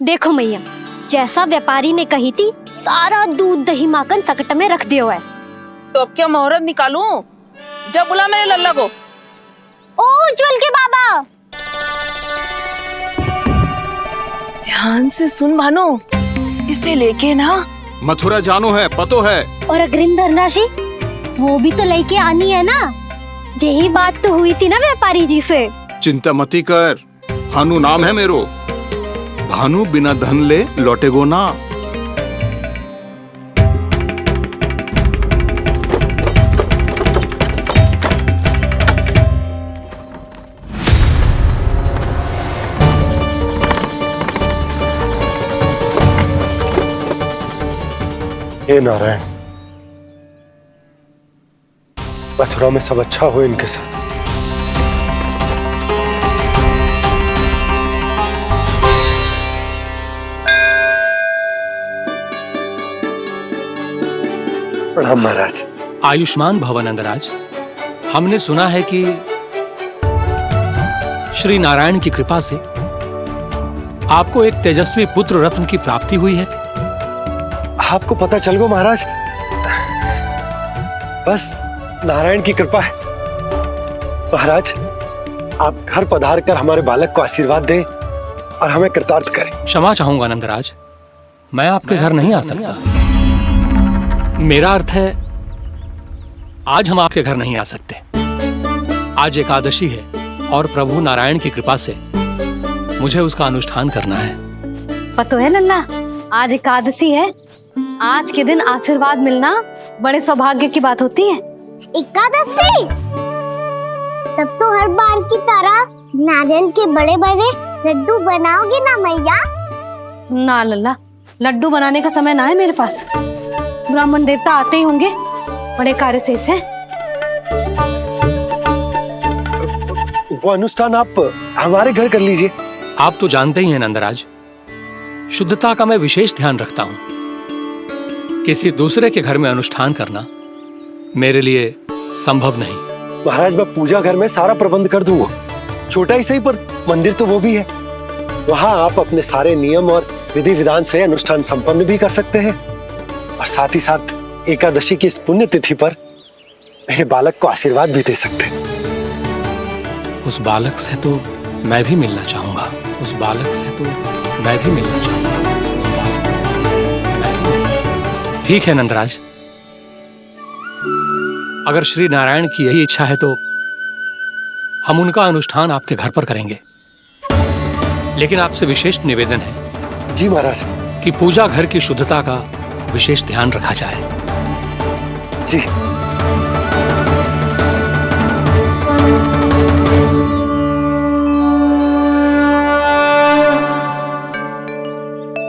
देखो मैया, जैसा व्यापारी ने कही थी सारा दूध दही माखन सकट में रख दियो है। तो अब क्या मुहूर्त निकालूं? जब बुला मेरे लल्ला को। ओ उज्जवल के बाबा, ध्यान से सुन भानु, इसे लेके ना मथुरा जानो है, पतो है। और अग्रिम धनराशि वो भी तो लेके आनी है ना। यही बात तो हुई थी ना व्यापारी जी से। चिंता मती कर, भानु नाम है मेरो। भानु बिना धन ले लौटेगो ना। हे नारायण, मथुरा में सब अच्छा हो इनके साथ। प्रणाम महाराज। आयुष्मान भव नंदराज। हमने सुना है कि श्री नारायण की कृपा से आपको एक तेजस्वी पुत्र रत्न की प्राप्ति हुई है। आपको पता चल गो महाराज, बस नारायण की कृपा है। महाराज, आप घर पधार कर हमारे बालक को आशीर्वाद दें और हमें कृतार्थ करें। क्षमा चाहूंगा नंदराज, मैं आपके घर नहीं आ सकता। मेरा अर्थ है, आज हम आपके घर नहीं आ सकते। आज एकादशी है और प्रभु नारायण की कृपा से मुझे उसका अनुष्ठान करना है। पता है लल्ला, आज एकादशी है। आज के दिन आशीर्वाद मिलना बड़े सौभाग्य की बात होती है। एकादशी? तब तो हर बार की तरह नारियल के बड़े बड़े लड्डू बनाओगे ना मैया? ना लल्ला, लड्डू बनाने का समय ना है मेरे पास। ब्राह्मण देवता आते ही होंगे, बड़े कार्य शेष है। वो अनुष्ठान आप हमारे घर कर लीजिए। आप तो जानते ही हैं नंदराज, शुद्धता का मैं विशेष ध्यान रखता हूं। किसी दूसरे के घर में अनुष्ठान करना मेरे लिए संभव नहीं। महाराज, मैं पूजा घर में सारा प्रबंध कर दूंगा। छोटा ही सही, पर मंदिर तो वो भी है। वहां आप अपने सारे नियम और विधि विधान से अनुष्ठान संपन्न भी कर सकते हैं और साथ ही साथ एकादशी की इस पुण्य तिथि पर मेरे बालक को आशीर्वाद भी दे सकते हैं। उस बालक से तो मैं भी मिलना चाहूंगा। उस बालक से तो मैं भी मिलना चाहूंगा। ठीक है नंदराज, अगर श्री नारायण की यही इच्छा है तो हम उनका अनुष्ठान आपके घर पर करेंगे। लेकिन आपसे विशेष निवेदन है। जी महाराज। कि पूजा घर की शुद्धता का विशेष ध्यान रखा जाए। जी।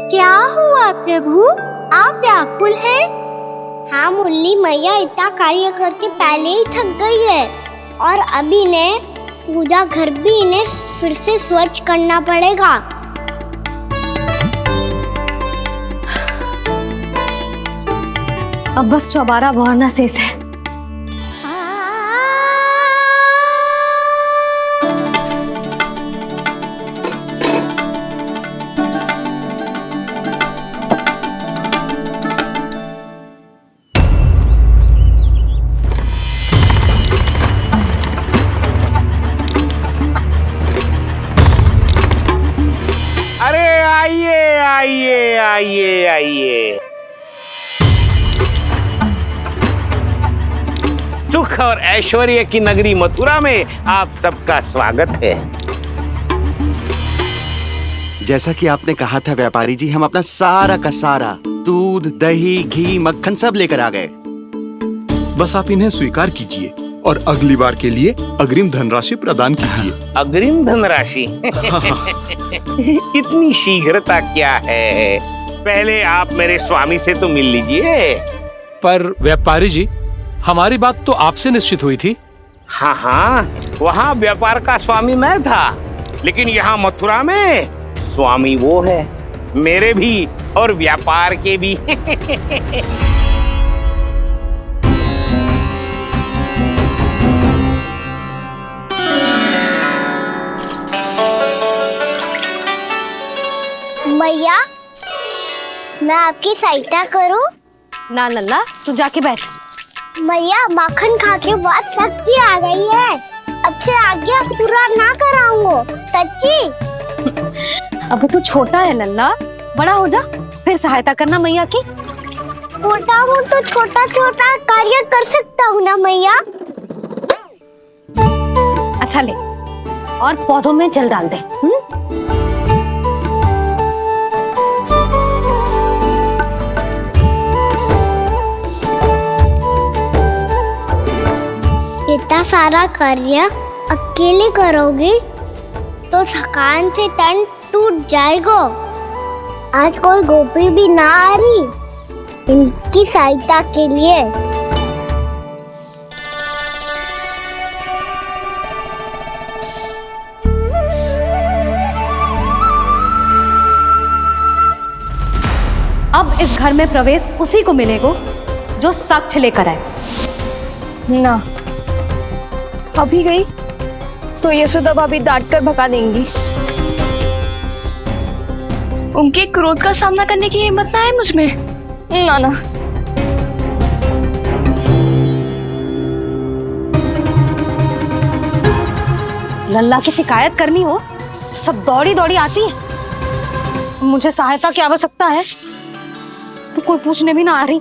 क्या हुआ प्रभु, आप व्याकुल हैं? हाँ मुरली मैया इतना कार्य करके पहले ही थक गई है और अभी ने पूजा घर भी इन्हें फिर से स्वच्छ करना पड़ेगा। अब बस चौबारा बहाना शेष है। अरे आइए आइए आइए आइए, सुख और ऐश्वर्य की नगरी मथुरा में आप सबका स्वागत है। जैसा कि आपने कहा था व्यापारी जी, हम अपना सारा का सारा दूध दही घी मक्खन सब लेकर आ गए। बस आप इन्हें स्वीकार कीजिए और अगली बार के लिए अग्रिम धनराशि प्रदान कीजिए। अग्रिम धनराशि? इतनी शीघ्रता क्या है? पहले आप मेरे स्वामी से तो मिल लीजिए। पर व्यापारी जी, हमारी बात तो आपसे निश्चित हुई थी। हाँ हाँ, वहाँ व्यापार का स्वामी मैं था, लेकिन यहाँ मथुरा में स्वामी वो है, मेरे भी और व्यापार के भी। मैया, मैं आपकी सहायता करूं? ना लल्ला, तू जाके बैठ। मैया, माखन खा के बहुत शक्ति आ गई है। अब से आगे पूरा ना कराऊंगा, सच्ची। अब तू छोटा है लल्ला, बड़ा हो जा फिर सहायता करना मैया की। छोटा हूँ तो छोटा छोटा कार्य कर सकता हूँ ना मैया। अच्छा ले, और पौधों में जल डाल दे। इतना सारा कार्य अकेले करोगे तो थकान से तन टूट जाएगा। आज कोई गोपी भी ना आ रही इनकी सहायता के लिए। अब इस घर में प्रवेश उसी को मिलेगा जो साक्ष्य लेकर आए। ना, अभी गई तो यशोदा भाभी डांट कर भगा देंगी। उनके क्रोध का सामना करने की हिम्मत ना है मुझ में। ना ना, लल्ला की शिकायत करनी हो सब दौड़ी दौड़ी आती है। मुझे सहायता की आवश्यकता है तो कोई पूछने भी ना आ रही।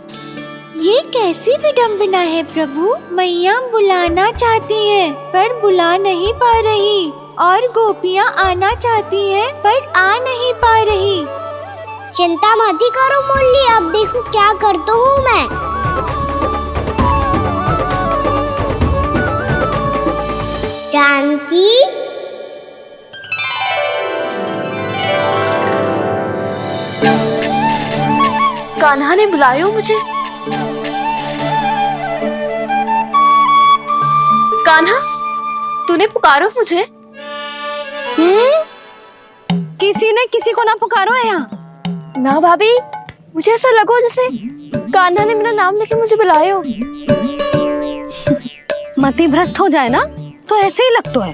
ये कैसी विडंबना है प्रभु। मैया बुलाना चाहती हैं पर बुला नहीं पा रही, और गोपियाँ आना चाहती हैं पर आ नहीं पा रही। चिंता मत ही करो मुरली, अब देखो क्या करता हूँ मैं। जानकी, कान्हा ने बुलायो मुझे। कान्हा, तूने पुकारो मुझे। किसी ने किसी को ना पुकारो है यहाँ। ना भाभी, मुझे ऐसा लगो जैसे कान्हा ने मेरा नाम लेके मुझे बुलायो। मति भ्रष्ट हो जाए ना तो ऐसे ही लगता है।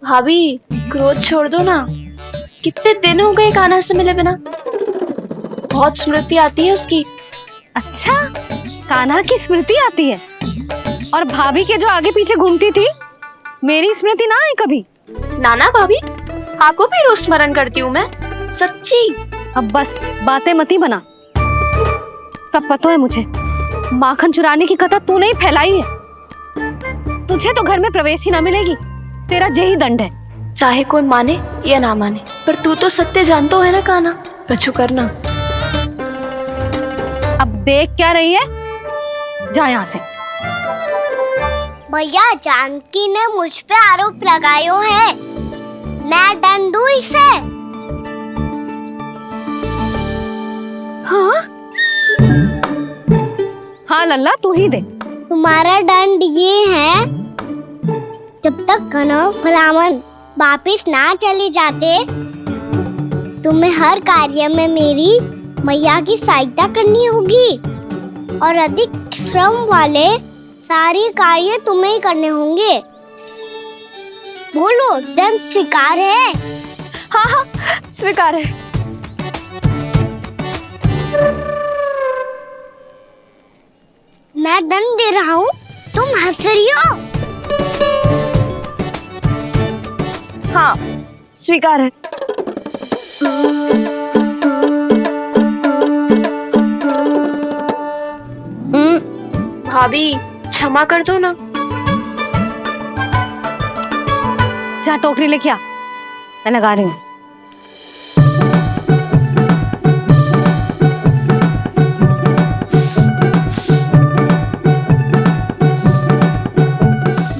भाभी, क्रोध छोड़ दो ना। कितने दिन हो गए कान्हा से मिले बिना। बहुत स्मृति आती है उसकी। अच्छा, कान्हा की स्मृति आती है? और भाभी के जो आगे पीछे घूमती थी, मेरी स्मृति ना आई कभी? नाना भाभी, आपको भी रोज स्मरण करती हूँ मैं, सच्ची। अब बस बातें मती बना। सब पता है मुझे, माखन चुराने की कथा तूने ही फैलाई है। तुझे तो घर में प्रवेश ही ना मिलेगी, तेरा यही दंड है। चाहे कोई माने या ना माने, पर तू तो सत्य जानतो है ना कान्हा। कछु करना। अब देख क्या रही है, जा यहाँ से। भैया, जानकी ने मुझ पे आरोप लगायो है, मैं दंड दूं इसे। हाँ हाँ लल्ला, तू ही दे। तुम्हारा दंड ये है, जब तक कनव फलावन वापिस ना चले जाते, तुम्हें हर कार्य में मेरी मैया की सहायता करनी होगी, और अधिक श्रम वाले सारे कार्य तुम्हें ही करने होंगे। बोलो, दंड स्वीकार है? हाँ हाँ, स्वीकार है। मैं दंड दे रहा हूँ, तुम हंस रही हो? हाँ, स्वीकार है। भाभी, क्षमा कर दो ना। जा टोकरी लेके आ, मैं लगा रही हूँ।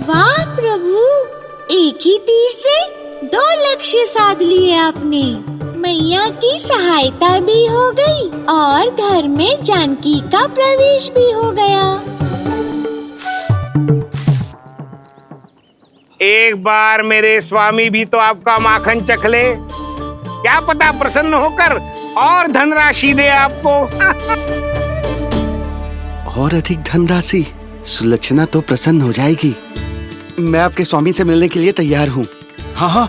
वाह प्रभु, एक ही तीर से 2 लक्ष्य साध लिए आपने। मैया की सहायता भी हो गई और घर में जानकी का प्रवेश भी हो गया। एक बार मेरे स्वामी भी तो आपका माखन चख ले, क्या पता प्रसन्न होकर और धनराशि दे आपको। और अधिक धनराशि? सुलक्षणा तो प्रसन्न हो जाएगी। मैं आपके स्वामी से मिलने के लिए तैयार हूँ। हाँ हाँ,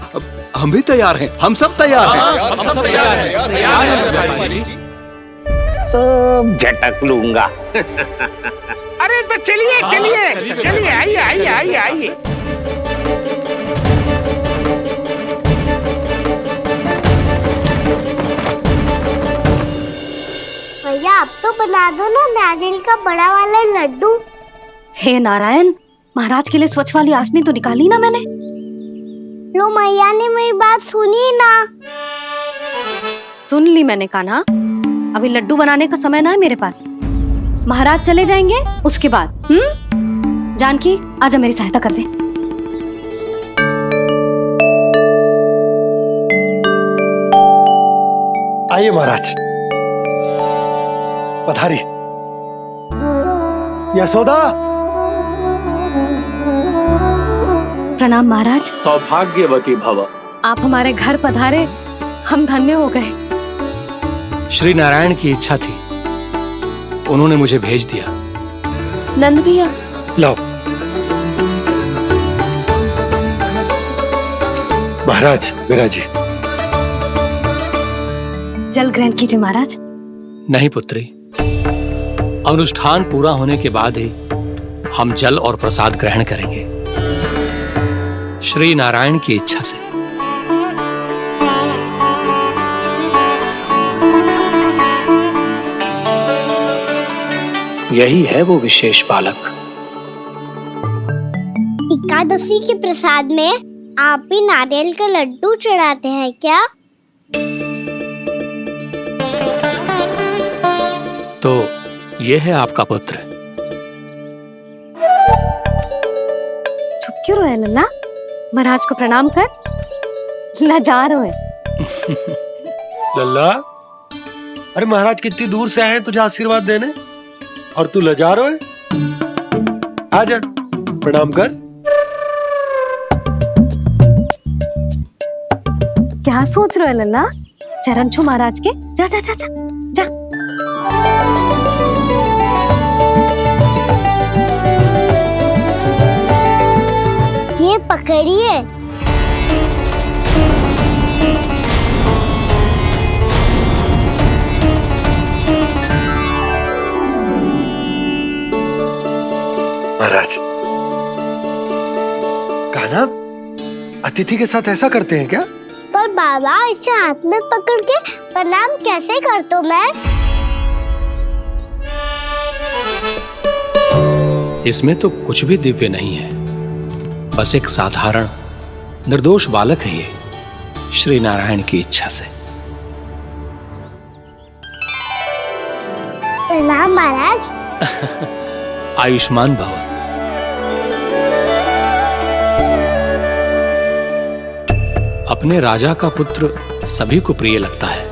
हम भी तैयार हैं, हम सब तैयार हैं। हम सब तैयार हैं, तैयार हैं व्यापारी जी। सब झटक लूंगा। अरे तो चलिए चलिए चलिए, आइए आइए आइए आइए। भैया आप तो बना दो ना नारियल का बड़ा वाला लड्डू। हे नारायण, महाराज के लिए स्वच्छ वाली आसनी तो निकाली ना मैंने। लो मैया ने मेरी बात सुनी ना। सुन ली मैंने कान्हा, अभी लड्डू बनाने का समय ना है मेरे पास। महाराज चले जाएंगे उसके बाद। जानकी आजा मेरी सहायता कर दे। आइए महाराज, पधारी। यशोदा। प्रणाम महाराज। सौभाग्यवती भव। आप हमारे घर पधारे, हम धन्य हो गए। श्री नारायण की इच्छा थी, उन्होंने मुझे भेज दिया। नंद भैया, लो महाराज, मेरा जी। जल ग्रहण कीजिए महाराज। नहीं पुत्री, अनुष्ठान पूरा होने के बाद ही हम जल और प्रसाद ग्रहण करेंगे, श्री नारायण की इच्छा से। यही है वो विशेष बालक। एकादशी के प्रसाद में आप भी नारियल का लड्डू चढ़ाते हैं क्या? तो ये है आपका पुत्र। चुप क्यों रोए लल्ला? महाराज को प्रणाम कर। लाजार रोए। लल्ला, अरे महाराज कितनी दूर से आए हैं तुझे आशीर्वाद देने, और तू लजा रहा है। आजा, प्रणाम कर। क्या सोच रहे हो लल्ला? चरण छू महाराज के। जा जा जा जा जा। ये पकड़िए। महाराज, कान्हा, अतिथि के साथ ऐसा करते हैं क्या? पर बाबा, इसे हाथ में पकड़ के प्रणाम कैसे करता हूँ मैं? इसमें तो कुछ भी दिव्य नहीं है, बस एक साधारण निर्दोष बालक है ये, श्री नारायण की इच्छा से। प्रणाम महाराज। आयुष्मान भव। अपने राजा का पुत्र सभी को प्रिय लगता है।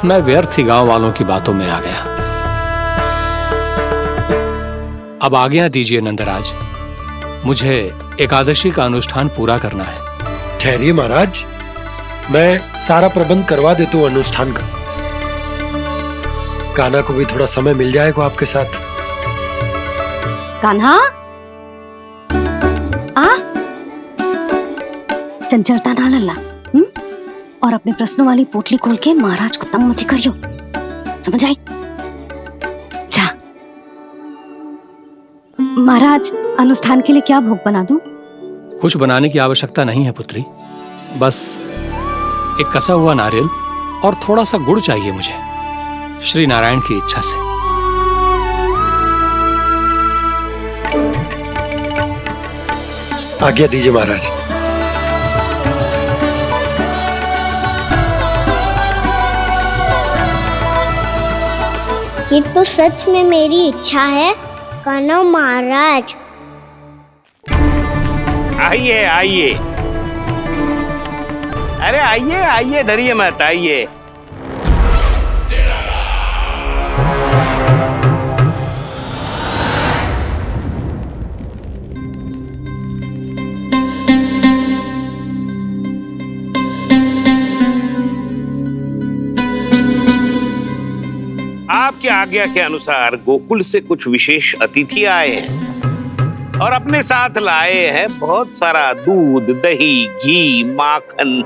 मैं व्यर्थ ही गांव वालों की बातों में आ गया। अब आज्ञा दीजिए नंदराज, मुझे एकादशी का अनुष्ठान पूरा करना है। ठहरिए महाराज, मैं सारा प्रबंध करवा देता हूँ अनुष्ठान का। कान्हा को भी थोड़ा समय मिल जाएगा आपके साथ। कान्हा, आ चंचलता ना लल्ला। और अपने प्रश्नों वाली पोटली खोल के महाराज को तंग मत करियो, समझ आई? जा महाराज, अनुष्ठान के लिए क्या भोग बना दूं? कुछ बनाने की आवश्यकता नहीं है पुत्री, बस एक कसा हुआ नारियल और थोड़ा सा गुड़ चाहिए मुझे, श्री नारायण की इच्छा से। आज्ञा दीजिए महाराज। ये तो सच में मेरी इच्छा है कान्हा महाराज। आइए आइए, अरे आइए आइए, डरिए मत, आइए। आपकी आज्ञा के अनुसार गोकुल से कुछ विशेष अतिथि आए हैं। और अपने साथ लाए हैं बहुत सारा दूध, दही, घी, माखन।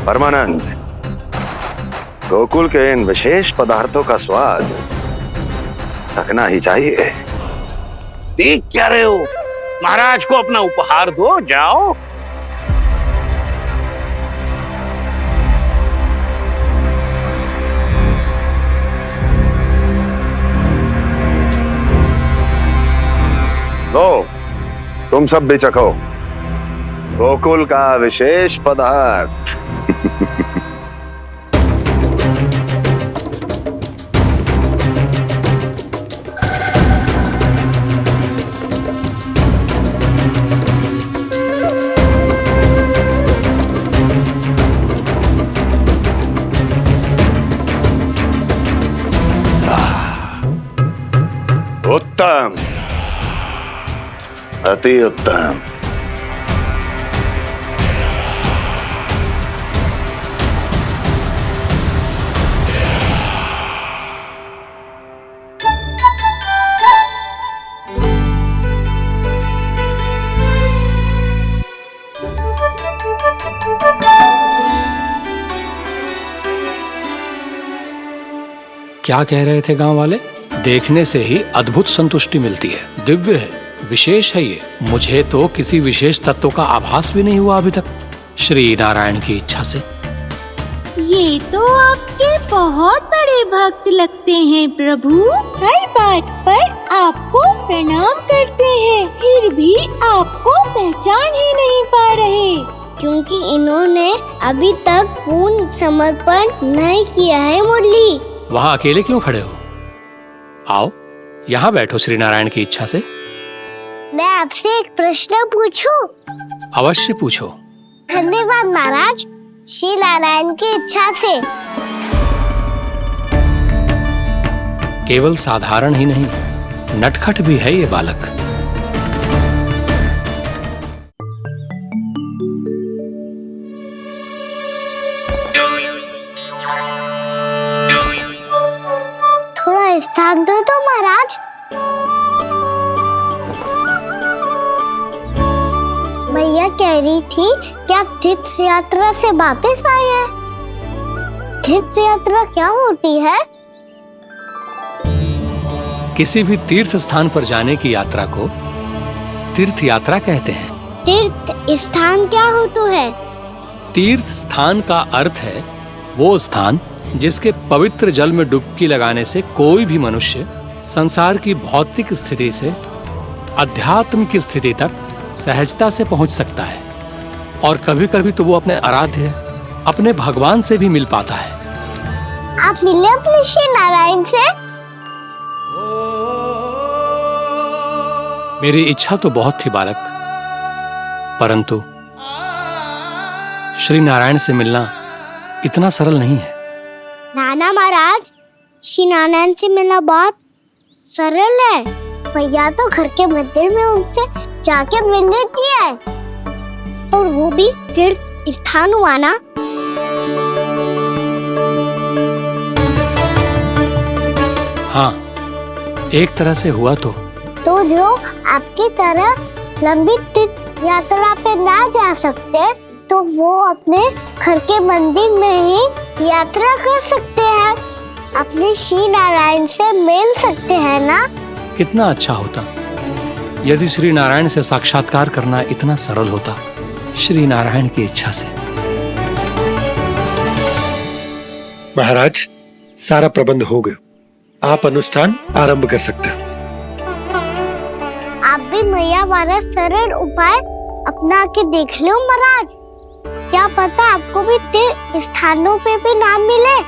परमानंद, गोकुल के इन विशेष पदार्थों का स्वाद चखना ही चाहिए। देख क्या रहे हो? महाराज को अपना उपहार दो, जाओ। लो, तुम सब भी चखो गोकुल का विशेष पदार्थ। उत्तम, अति उत्तम। क्या कह रहे थे गांव वाले? देखने से ही अद्भुत संतुष्टि मिलती है, दिव्य है, विशेष है ये। मुझे तो किसी विशेष तत्व का आभास भी नहीं हुआ अभी तक, श्री नारायण की इच्छा से। ये तो आपके बहुत बड़े भक्त लगते हैं प्रभु। हर बात पर आपको प्रणाम करते हैं, फिर भी आपको पहचान ही नहीं पा रहे। क्योंकि इन्होंने अभी तक पूर्ण समर्पण नहीं किया है मुरली। वहाँ अकेले क्यों खड़े हो? आओ यहाँ बैठो श्री नारायण की इच्छा से। मैं आपसे एक प्रश्न पूछूं? अवश्य पूछो। धन्यवाद महाराज, श्री नारायण की इच्छा से। केवल साधारण ही नहीं, नटखट भी है ये बालक। थोड़ा स्थान दो तो महाराज। भैया कह रही थी कि आप तीर्थ यात्रा से वापस आए हैं। तीर्थ यात्रा क्या होती है? किसी भी तीर्थ स्थान पर जाने की यात्रा को तीर्थ यात्रा कहते हैं। तीर्थ स्थान क्या होता है? तीर्थ स्थान का अर्थ है वो स्थान जिसके पवित्र जल में डुबकी लगाने से कोई भी मनुष्य संसार की भौतिक स्थिति से अध्यात्म की स्थिति तक सहजता से पहुंच सकता है, और कभी कभी तो वो अपने आराध्य, अपने भगवान से भी मिल पाता है। आप मिले अपने श्री नारायण से? मेरी इच्छा तो बहुत थी बालक, परंतु श्री नारायण से मिलना इतना सरल नहीं है। नाना महाराज, श्री नारायण से मिलना बहुत सरल है। भैया तो घर के मंदिर में उनसे जाके मिल लेती है, और वो भी तीर्थ स्थान हुआ ना। हाँ, एक तरह से हुआ तो जो आपकी तरह लंबी तीर्थ यात्रा पे ना जा सकते, तो वो अपने घर के मंदिर में ही यात्रा कर सकते हैं, अपने श्री नारायण से मिल सकते हैं ना। कितना अच्छा होता यदि श्री नारायण से साक्षात्कार करना इतना सरल होता, श्री नारायण की इच्छा से। महाराज, सारा प्रबंध हो गया, आप अनुष्ठान आरंभ कर सकते हैं। आप भी मैया वाला सरल उपाय अपना के देख लो महाराज। क्या पता आपको भी तीर्थ स्थानों पे भी नाम मिले,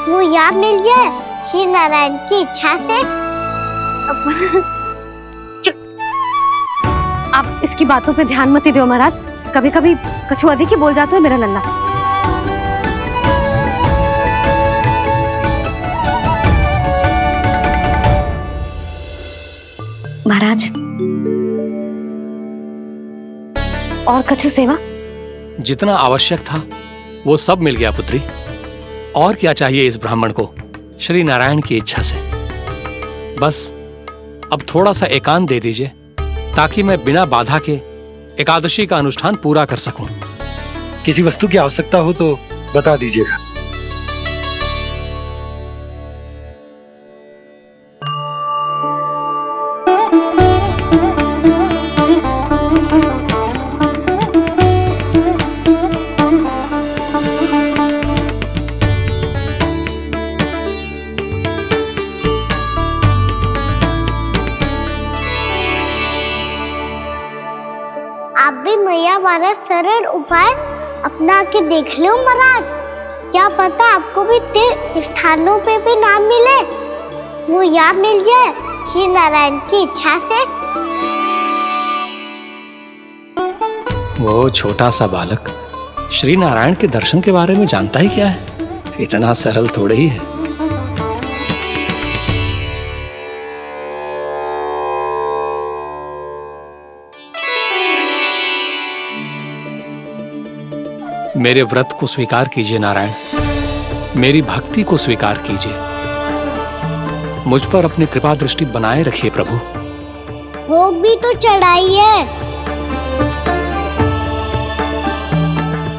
वो यहाँ मिल जाए श्री नारायण की इच्छा से। आप इसकी बातों पे ध्यान मत दो महाराज, कभी कभी कछु अधिक ही बोल जाते हो मेरा लल्ला। महाराज, और कछु सेवा? जितना आवश्यक था वो सब मिल गया पुत्री। और क्या चाहिए इस ब्राह्मण को श्री नारायण की इच्छा से। बस अब थोड़ा सा एकांत दे दीजिए ताकि मैं बिना बाधा के एकादशी का अनुष्ठान पूरा कर सकूं। किसी वस्तु की आवश्यकता हो तो बता दीजिएगा। आप भी मैया वाला सरल उपाय अपना के देख लो महाराज। क्या पता आपको भी तीर्थ स्थानों पे भी नाम मिले, वो यहाँ मिल जाए श्री नारायण की इच्छा से। वो छोटा सा बालक श्री नारायण के दर्शन के बारे में जानता ही क्या है? इतना सरल थोड़े ही है। मेरे व्रत को स्वीकार कीजिए नारायण, मेरी भक्ति को स्वीकार कीजिए। मुझ पर अपनी कृपा दृष्टि बनाए रखिए प्रभु। भोग भी तो चढ़ाइए।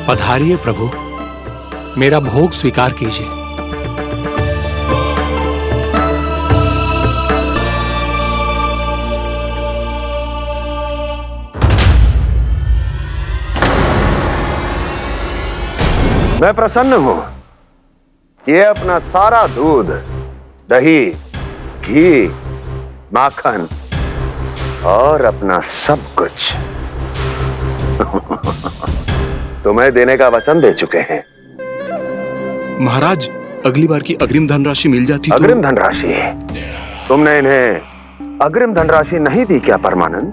पधारिए प्रभु, मेरा भोग स्वीकार कीजिए। मैं प्रसन्न हूं। ये अपना सारा दूध, दही, घी, माखन और अपना सब कुछ तुम्हें देने का वचन दे चुके हैं। महाराज, अगली बार की अग्रिम धनराशि मिल जाती तो। अग्रिम धनराशि? तुमने इन्हें अग्रिम धनराशि नहीं दी क्या परमानंद?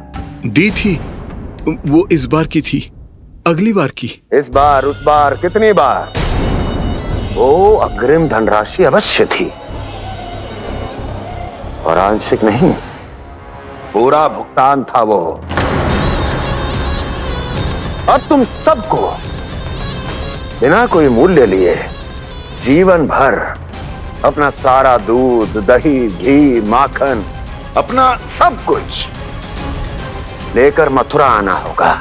दी थी, वो इस बार की थी, अगली बार की। इस बार, उस बार, कितनी बार? वो अग्रिम धनराशि अवश्य थी और आंशिक नहीं, पूरा भुगतान था वो। अब तुम सबको बिना कोई मूल्य लिए जीवन भर अपना सारा दूध, दही, घी, माखन, अपना सब कुछ लेकर मथुरा आना होगा।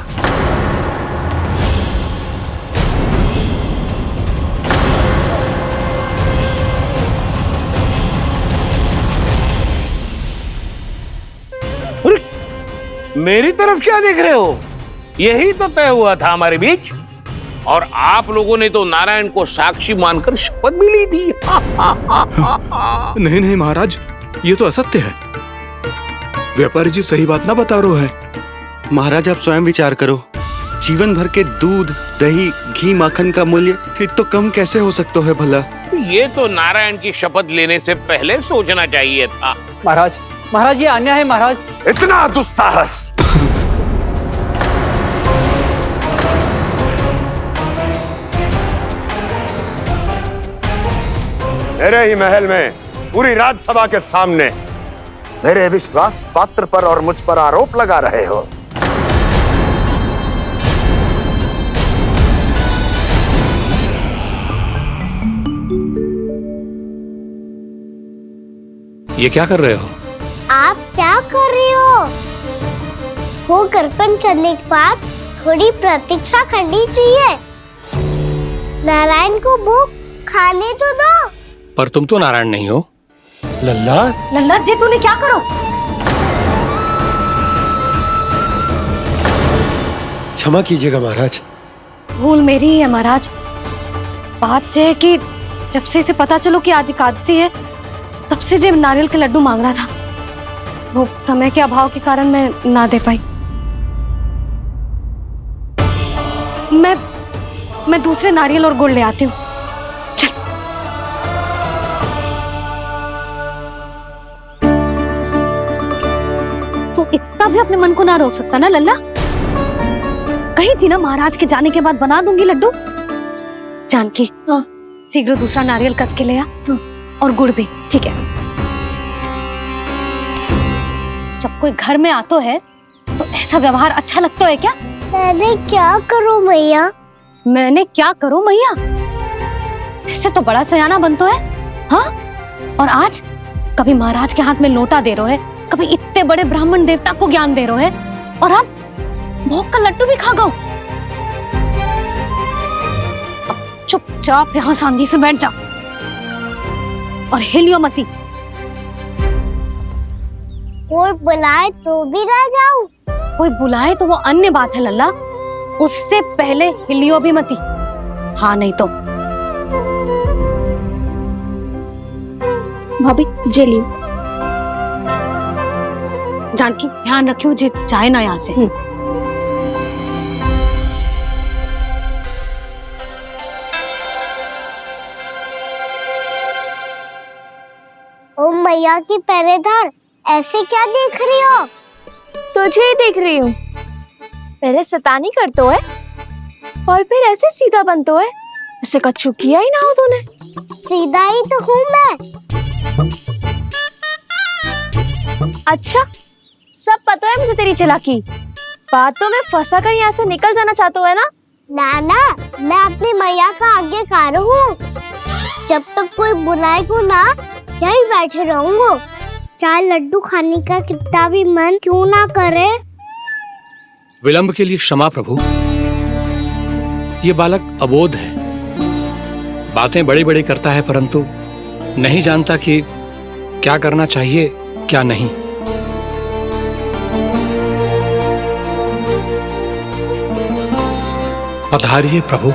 मेरी तरफ क्या देख रहे हो? यही तो तय हुआ था हमारे बीच, और आप लोगों ने तो नारायण को साक्षी मानकर शपथ भी ली थी। नहीं नहीं महाराज, ये तो असत्य है। व्यापारी जी सही बात ना बता रहे हैं। महाराज आप स्वयं विचार करो, जीवन भर के दूध, दही, घी, माखन का मूल्य तो कम कैसे हो सकता है भला? ये तो नारायण की शपथ लेने से पहले सोचना चाहिए था। महाराज, महाराज ये अन्याय है महाराज। इतना दुस्साहस! मेरे ही महल में पूरी राज्यसभा के सामने मेरे विश्वास पात्र पर और मुझ पर आरोप लगा रहे हो। ये क्या कर रहे हो? आप क्या कर रहे हो? भोग अर्पण करने के बाद थोड़ी प्रतीक्षा करनी चाहिए। नारायण को भोग खाने तो दो। पर तुम तो नारायण नहीं हो। लल्ला, लल्ला जी तूने क्या करो? क्षमा कीजिएगा महाराज। भूल मेरी ही है महाराज। बात यह है कि जब से इसे पता चलो कि आज एकादशी है, तब से जब नारियल के लड्डू मांग रहा था, वो समय के अभाव के कारण मैं ना दे पाई। मैं दूसरे नारियल और गुड़ ले आती हूँ। चल। तू इतना भी अपने मन को ना रोक सकता ना लल्ला? कही थी ना महाराज के जाने के बाद बना दूंगी लड्डू। जानकी, शीघ्र दूसरा नारियल कस के ले आ, और गुड़ भी। ठीक है। जब कोई घर में आतो है तो ऐसा व्यवहार अच्छा लगता है क्या? अरे क्या करूं मैया, मैंने क्या करूं मैया? इससे तो बड़ा सयाना बन तो है, हाँ? और आज कभी महाराज के हाथ में लोटा दे रहे है, कभी इतने बड़े ब्राह्मण देवता को ज्ञान दे रहे है, और अब भोग का लड्डू भी खा गो। चुपचाप यहाँ शांति से बैठ जा और हिलियो मती। कोई बुलाए तो भी ना जाऊं? कोई बुलाए तो वो अन्य बात है लल्ला, उससे पहले हिलियो भी मती। हाँ नहीं तो भाभी जे लियो। जानकी ध्यान रखियो जे जाए ना यहाँ से। ओ मैया की पहरेदार, ऐसे क्या देख रही हो? तुझे ही देख रही हूँ। पहले शैतानी करतो है और फिर ऐसे सीधा बनतो है, ऐसे कछु किया ही ना हो तूने। सीधा ही तो हूँ मैं। अच्छा, सब पता है मुझे तेरी चालाकी। बातों में फंसा कर यहाँ से निकल जाना चाहते हो है ना? नाना, मैं अपनी मैया का आज्ञाकार हूँ। जब तक कोई बुलाए को ना, यही बैठे रहूंगा। चाहे लड्डू खाने का कितना भी मन क्यों ना करे। विलंब के लिए क्षमा प्रभु। ये बालक अबोध है, बातें बड़ी बड़ी करता है परंतु नहीं जानता कि क्या करना चाहिए क्या नहीं। पधारिए प्रभु,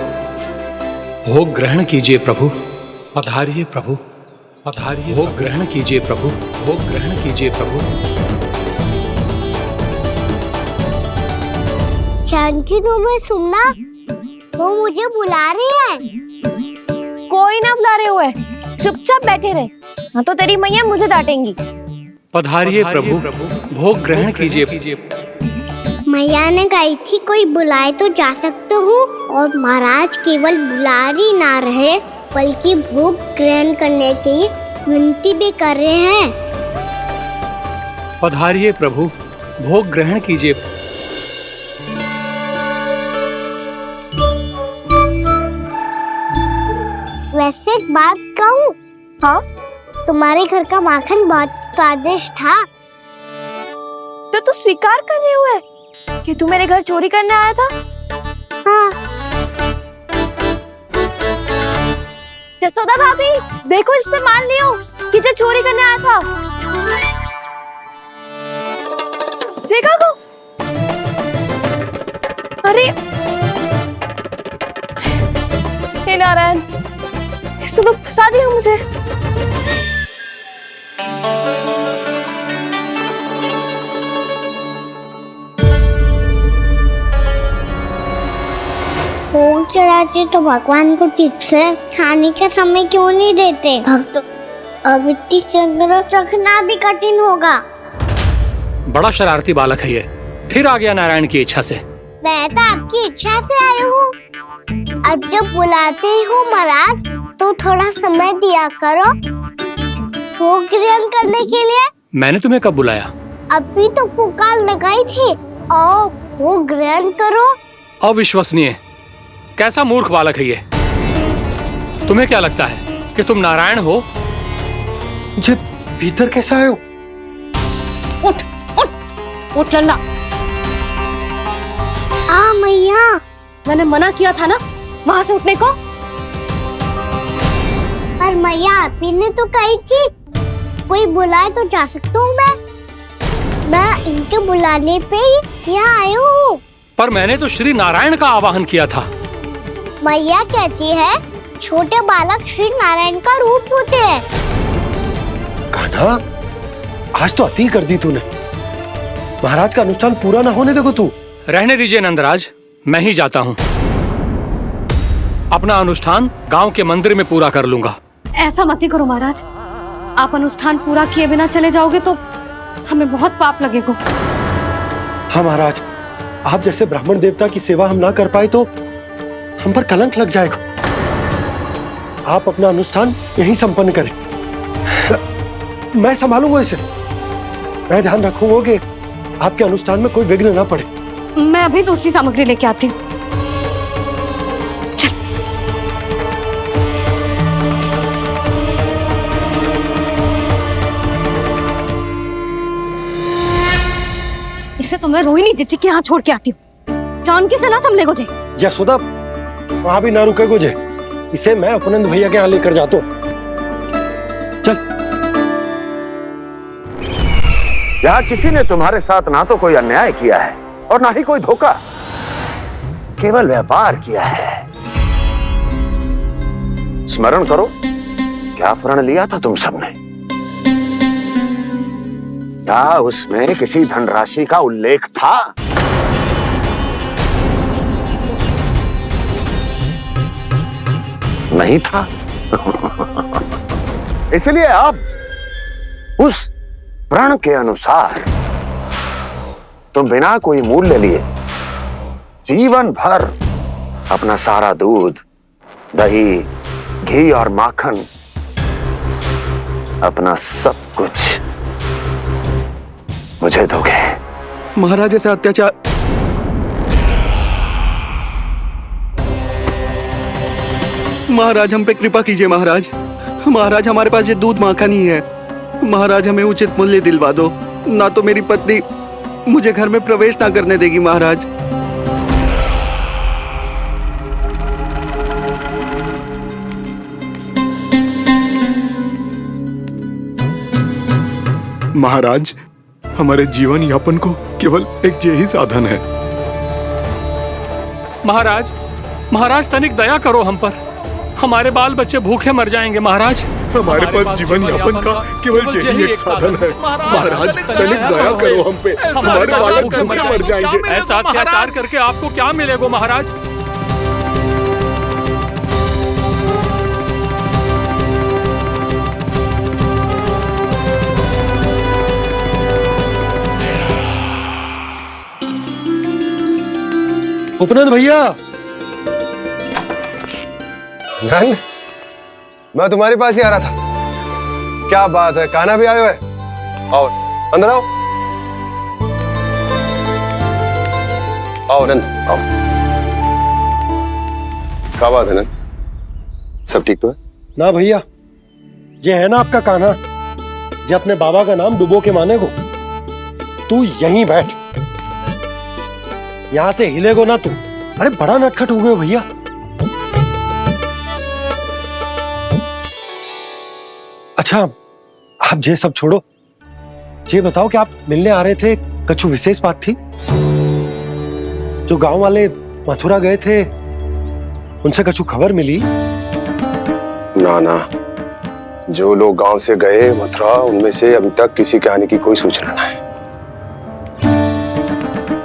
भोग ग्रहण कीजिए प्रभु। पधारिए प्रभु, पधारिए, भोग ग्रहण कीजिए प्रभु, भोग ग्रहण कीजिए प्रभु। जानकी, तुम्हें सुनना, वो मुझे बुला रहे हैं। कोई ना बुला रहे हुए, चुपचाप बैठे रहे, हाँ तो तेरी मैया मुझे डांटेंगी। पधारिए प्रभु, भोग ग्रहण कीजिए। मैया ने कही थी कोई बुलाए तो जा सकते हूँ, और महाराज केवल बुला ही ना रहे बल्कि भोग ग्रहण करने की विनती भी कर रहे हैं। पधारिए प्रभु, भोग ग्रहण कीजिए। वैसे एक बात कहूँ? हाँ? तुम्हारे घर का माखन बहुत स्वादिष्ट था। तो तू स्वीकार कर रहे हुए कि तू मेरे घर चोरी करने आया था? हाँ। जसोदा भाभी, देखो इसने मान लियो कि जो चोरी करने आया था। देखा को? अरे हे नारायण, इसने तो फंसा दिया मुझे। भोग चढ़ाते तो भगवान को ठीक से खाने का समय क्यों नहीं देते? भक्त अब इतनी संग्रह रखना भी कठिन होगा। बड़ा शरारती बालक है ये, फिर आ गया नारायण की इच्छा से। मैं तो आपकी इच्छा से आई हूँ। अब जब बुलाते ही हो महाराज, तो थोड़ा समय दिया करो भोग ग्रहण करने के लिए। मैंने तुम्हें कब बुलाया? अभी तो पुकार लगाई थी, और भोग ग्रहण करो। अविश्वसनीय, कैसा मूर्ख बालक है ये। तुम्हें क्या लगता है कि तुम नारायण हो? मुझे भीतर कैसे आए हो? उठ उठ उठ लल्ला। मैया, मैंने मना किया था ना वहां से उठने को। पर मैया, आपी ने तो कही थी कोई बुलाए तो जा सकता हूँ मैं इनके बुलाने पे ही यहाँ आई हूँ। पर मैंने तो श्री नारायण का आवाहन किया था। मैया कहती है छोटे बालक श्री नारायण का रूप होते हैं। कान्हा, आज तो अति कर दी तूने। महाराज का अनुष्ठान पूरा ना होने देखो तू। रहने दीजिए नंदराज, मैं ही जाता हूँ। अपना अनुष्ठान गांव के मंदिर में पूरा कर लूंगा। ऐसा मत ही करो महाराज, आप अनुष्ठान पूरा किए बिना चले जाओगे तो हमें बहुत पाप लगेगा। हाँ महाराज, आप जैसे ब्राह्मण देवता की सेवा हम ना कर पाए तो हम पर कलंक लग जाएगा। आप अपना अनुष्ठान यहीं संपन्न करें, मैं संभालूंगा इसे। मैं ध्यान रखूंगा कि आपके अनुष्ठान में कोई विघ्न ना पड़े। मैं अभी दूसरी सामग्री लेके आती हूँ। से तो मैं रोहिणी जीजी के यहाँ छोड़ के आती हूँ। जानकी से ना संभले को जे। यशोदा वहां भी ना रुके को जे, इसे मैं अपनंद भैया के यहाँ लेकर जाता हूँ। चल। यहाँ किसी ने तुम्हारे साथ ना तो कोई अन्याय किया है और ना ही कोई धोखा, केवल व्यापार किया है। स्मरण करो, क्या प्रण लिया था तुम सबने? क्या उसमें किसी धनराशि का उल्लेख था? नहीं था। इसलिए अब उस प्रण के अनुसार तुम बिना कोई मूल्य लिए जीवन भर अपना सारा दूध, दही, घी और माखन, अपना सब कुछ मुझे दोगे। महाराज ऐसा अत्याचार। महाराज हम पे कृपा कीजिए महाराज। महाराज हमारे पास ये दूध माखन ही है। महाराज हमें उचित मूल्य दिलवा दो, ना तो मेरी पत्नी मुझे घर में प्रवेश ना करने देगी महाराज। महाराज हमारे जीवन यापन को केवल एक यही साधन है। महाराज, महाराज तनिक दया करो हम पर। हमारे बाल बच्चे भूखे मर जाएंगे महाराज। हमारे पास जीवन यापन का केवल यही एक साधन है। महाराज तनिक दया करो हम पे, हमारे बालक भूखे मर जाएंगे। ऐसा अत्याचार करके आपको क्या मिलेगा महाराज? उपनंद भैया। नंद, मैं तुम्हारे पास ही आ रहा था। क्या बात है, कान्हा भी आयो है? आओ अंदर आओ। आओ नंद आओ। क्या बात है नंद, सब ठीक तो है? ना भैया, ये है ना आपका कान्हा, ये अपने बाबा का नाम डुबो के माने को। तू यहीं बैठ, यहां से हिलेगो ना तू। अरे बड़ा नटखट हो गए भैया। अच्छा आप ये सब छोड़ो, ये बताओ कि आप मिलने आ रहे थे, कछु विशेष बात थी? जो गांव वाले मथुरा गए थे उनसे कछु खबर मिली? ना ना, जो लोग गांव से गए मथुरा, उनमें से अभी तक किसी के आने की कोई सूचना नहीं है।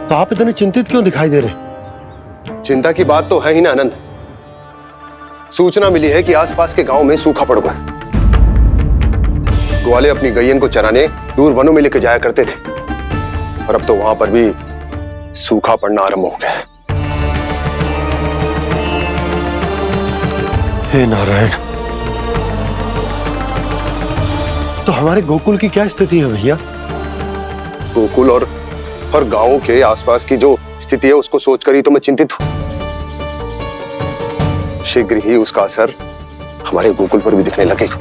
तो आप इतने चिंतित क्यों दिखाई दे रहे? चिंता की बात तो है ही ना आनंद। सूचना मिली है कि आसपास के गांव में सूखा पड़ गया। ग्वाले अपनी गैयन को चराने दूर वनों में लेकर जाया करते थे, और अब तो वहां पर भी सूखा पड़ना आरंभ हो गया है। हे नारायण, तो हमारे गोकुल की क्या स्थिति है भैया? गोकुल और गांवों के आसपास की जो स्थिति है उसको सोचकर ही तो मैं चिंतित हूं। शीघ्र ही उसका असर हमारे गोकुल पर भी दिखने लगेगा।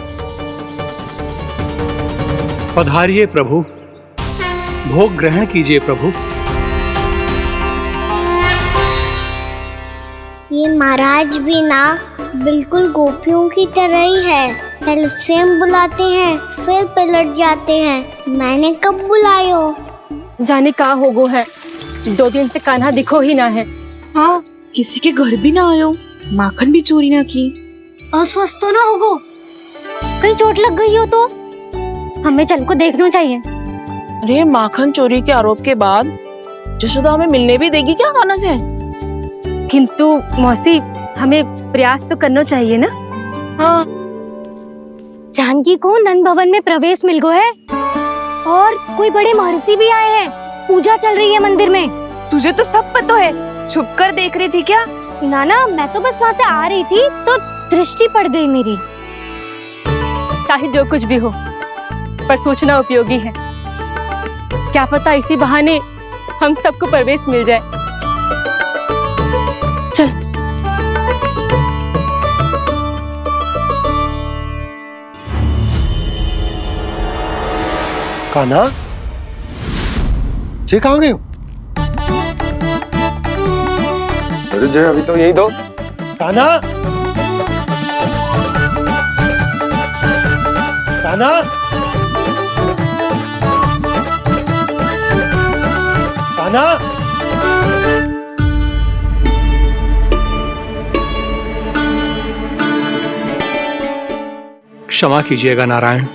पधारिए प्रभु, भोग ग्रहण कीजिए प्रभु। ये महाराज भी ना बिल्कुल गोपियों की तरह ही है। पहले स्वयं बुलाते हैं, फिर पलट जाते हैं। मैंने कब बुलायो? जाने का होगो है, 2 दिन से कान्हा दिखो ही ना है। हाँ, किसी के घर भी ना आयो, माखन भी चोरी ना की। अस्वस्थ तो ना होगो, कहीं चोट लग गई हो तो? हमें चल को देखना चाहिए। अरे माखन चोरी के आरोप के बाद जशोदा हमें मिलने भी देगी क्या कान्हा से? किंतु मौसी, हमें प्रयास तो करना चाहिए ना। हाँ। जानकी को नंद भवन में प्रवेश मिल गो है, और कोई बड़े महर्षि भी आए हैं। पूजा चल रही है मंदिर में। तुझे तो सब पता है, छुप कर देख रही थी क्या? ना, मैं तो बस वहाँ से आ रही थी तो दृष्टि पड़ गई मेरी। चाहे जो कुछ भी हो, पर सूचना उपयोगी है। क्या पता इसी बहाने हम सबको प्रवेश मिल जाए। चल। कान्हा, ये कहाँ गए हो? जय अभी तो यही दो। कान्हा, कान्हा, कान्हा। क्षमा कीजिएगा नारायण,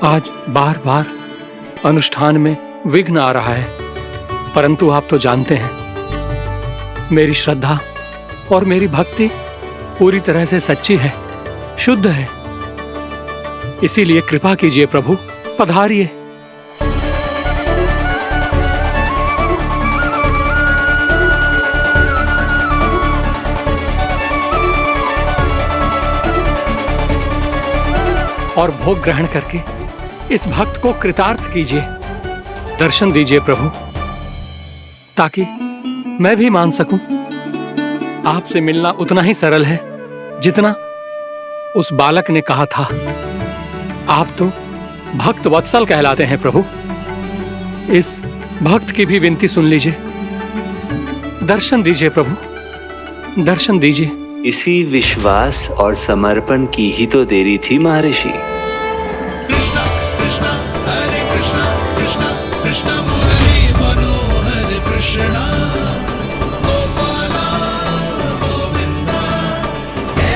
आज बार बार अनुष्ठान में विघ्न आ रहा है, परंतु आप तो जानते हैं मेरी श्रद्धा और मेरी भक्ति पूरी तरह से सच्ची है, शुद्ध है। इसीलिए कृपा कीजिए प्रभु, पधारिए। और भोग ग्रहण करके इस भक्त को कृतार्थ कीजिए। दर्शन दीजिए प्रभु, ताकि मैं भी मान सकूं आपसे मिलना उतना ही सरल है जितना उस बालक ने कहा था। आप तो भक्त वत्सल कहलाते हैं प्रभु। इस भक्त की भी विनती सुन लीजिए। दर्शन दीजिए प्रभु, दर्शन दीजिए। इसी विश्वास और समर्पण की ही तो देरी थी महर्षि। कृष्णा कृष्णा हरे कृष्णा कृष्णा कृष्णा मुरली मनोहर कृष्णा गोपाला गोविंदा हे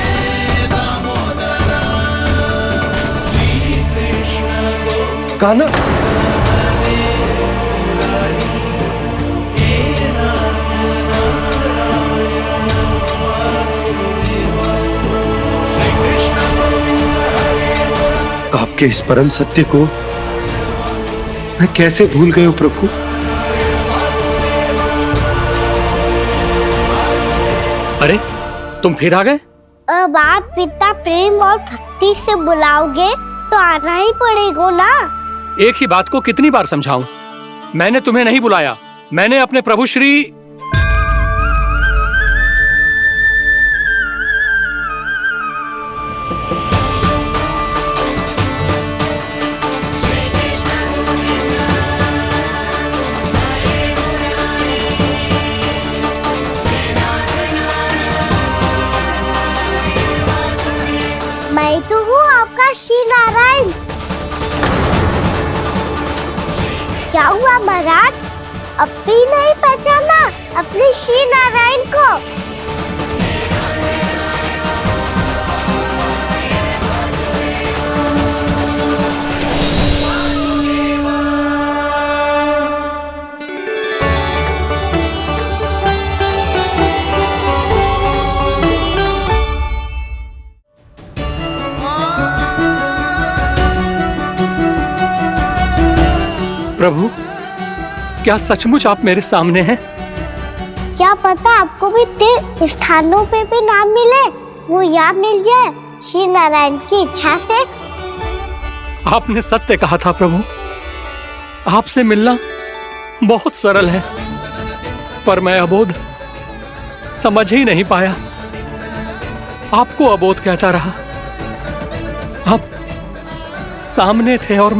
दामोदरा श्री कृष्ण गोविंदा। कान्हा, आपके इस परम सत्य को मैं कैसे भूल गया हूं प्रभु। अरे तुम फिर आ गए? अब आप इतना प्रेम और भक्ति से बुलाओगे तो आना ही पड़ेगा ना। एक ही बात को कितनी बार समझाऊं? मैंने तुम्हें नहीं बुलाया, मैंने अपने प्रभु श्री मैं तो हूँ आपका श्री नारायण। क्या हुआ महाराज, अब भी नहीं पहचाना अपने श्री नारायण को? प्रभु, क्या सचमुच आप मेरे सामने हैं? क्या पता आपको भी तीर्थ स्थानों पे भी नाम मिले, वो यहाँ मिल जाए श्री नारायण की इच्छा से। आपने सत्य कहा था प्रभु, आपसे मिलना बहुत सरल है, पर मैं अबोध समझ ही नहीं पाया। आपको अबोध कहता रहा। आप सामने थे और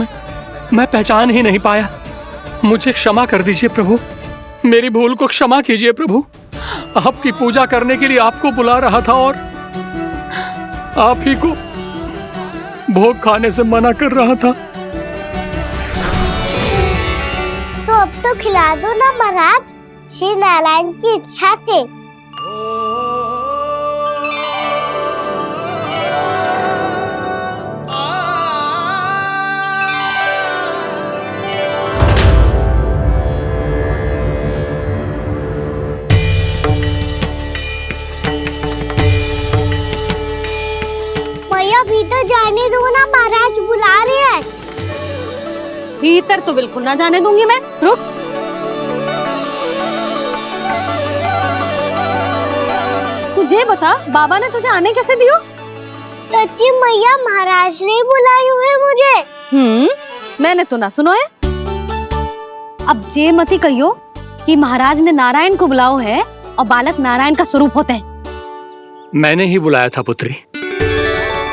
मैं पहचान ही नहीं पाया। मुझे क्षमा कर दीजिए प्रभु, मेरी भूल को क्षमा कीजिए प्रभु। आपकी पूजा करने के लिए आपको बुला रहा था और आप ही को भोग खाने से मना कर रहा था। तो अब तो खिला दो ना महाराज, श्री नारायण की इच्छा से। भीतर जाने दो ना, महाराज बुला रहे हैं। भीतर तो बिल्कुल ना जाने दूंगी मैं, रुक। तुझे बता, बाबा ने तुझे आने कैसे दियो? सच्ची मैया, महाराज ने बुलाई हुई मुझे। मैंने तो ना सुनो है। अब जे मती कहियो कि महाराज ने नारायण को बुलाओ है और बालक नारायण का स्वरूप होते हैं। मैंने ही बुलाया था पुत्री।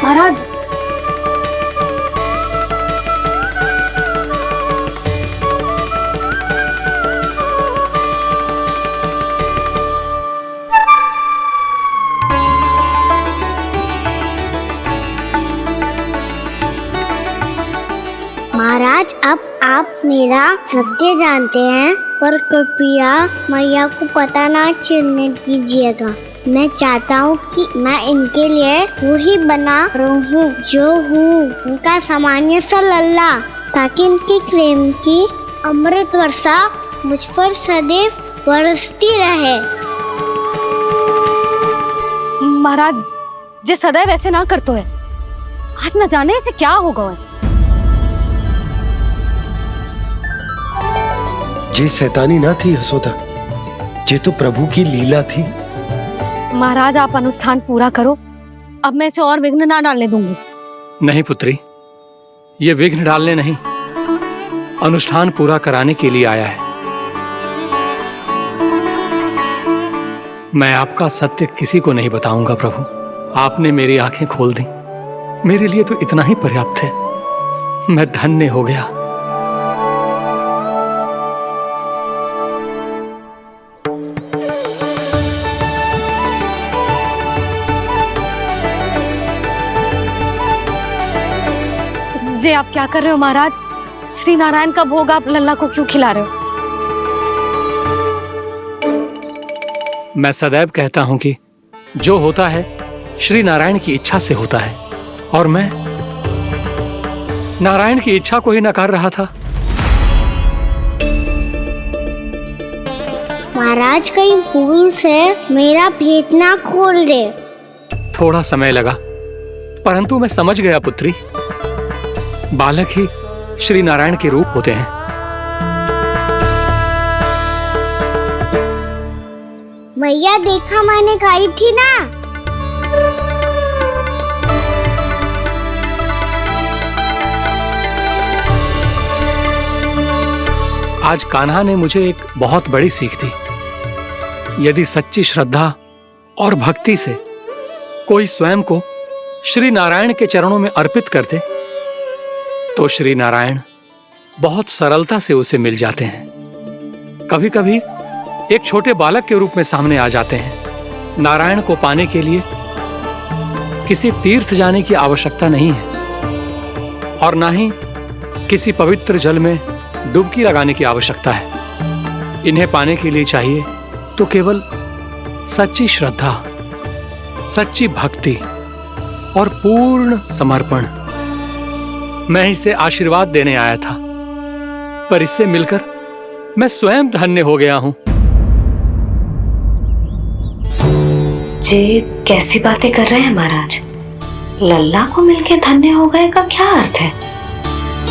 महाराज, महाराज अब आप मेरा सत्य जानते हैं, पर कृपया मैया को पता ना चलने दीजिएगा। मैं चाहता हूँ कि मैं इनके लिए वही बना रहूँ जो हूँ, उनका सामान्य सा लल्ला, ताकि इनके प्रेम की अमृत वर्षा मुझ पर सदैव बरसती रहे। महाराज जे सदैव ऐसे ना करतो है, आज न जाने इसे क्या होगा है। जे शैतानी ना थी यशोदा, जे तो प्रभु की लीला थी। महाराज आप अनुष्ठान पूरा करो, अब मैं इसे और विघ्न ना डालने दूंगी। नहीं पुत्री, ये विघ्न डालने नहीं, अनुष्ठान पूरा कराने के लिए आया है। मैं आपका सत्य किसी को नहीं बताऊंगा प्रभु। आपने मेरी आंखें खोल दी, मेरे लिए तो इतना ही पर्याप्त है। मैं धन्य हो गया। जे आप क्या कर रहे हो महाराज? श्री नारायण का भोग आप लल्ला को क्यों खिला रहे हो? मैं सदैव कहता हूं कि जो होता है श्री नारायण की इच्छा से होता है, और मैं नारायण की इच्छा को ही नकार रहा था। महाराज कहीं भूल से मेरा भेद ना खोल दे। थोड़ा समय लगा, परंतु मैं समझ गया पुत्री। बालक ही श्री नारायण के रूप होते हैं। मैया देखा मैंने खाई थी ना। आज कान्हा ने मुझे एक बहुत बड़ी सीख दी। यदि सच्ची श्रद्धा और भक्ति से कोई स्वयं को श्री नारायण के चरणों में अर्पित कर दे, तो श्री नारायण बहुत सरलता से उसे मिल जाते हैं। कभी कभी एक छोटे बालक के रूप में सामने आ जाते हैं। नारायण को पाने के लिए किसी तीर्थ जाने की आवश्यकता नहीं है, और ना ही किसी पवित्र जल में डुबकी लगाने की आवश्यकता है। इन्हें पाने के लिए चाहिए तो केवल सच्ची श्रद्धा, सच्ची भक्ति और पूर्ण समर्पण। मैं इसे आशीर्वाद देने आया था, पर इससे मिलकर मैं स्वयं धन्य हो गया हूं। जे कैसी बातें कर रहे हैं महाराज? लल्ला को मिलके धन्य हो गए का क्या अर्थ है?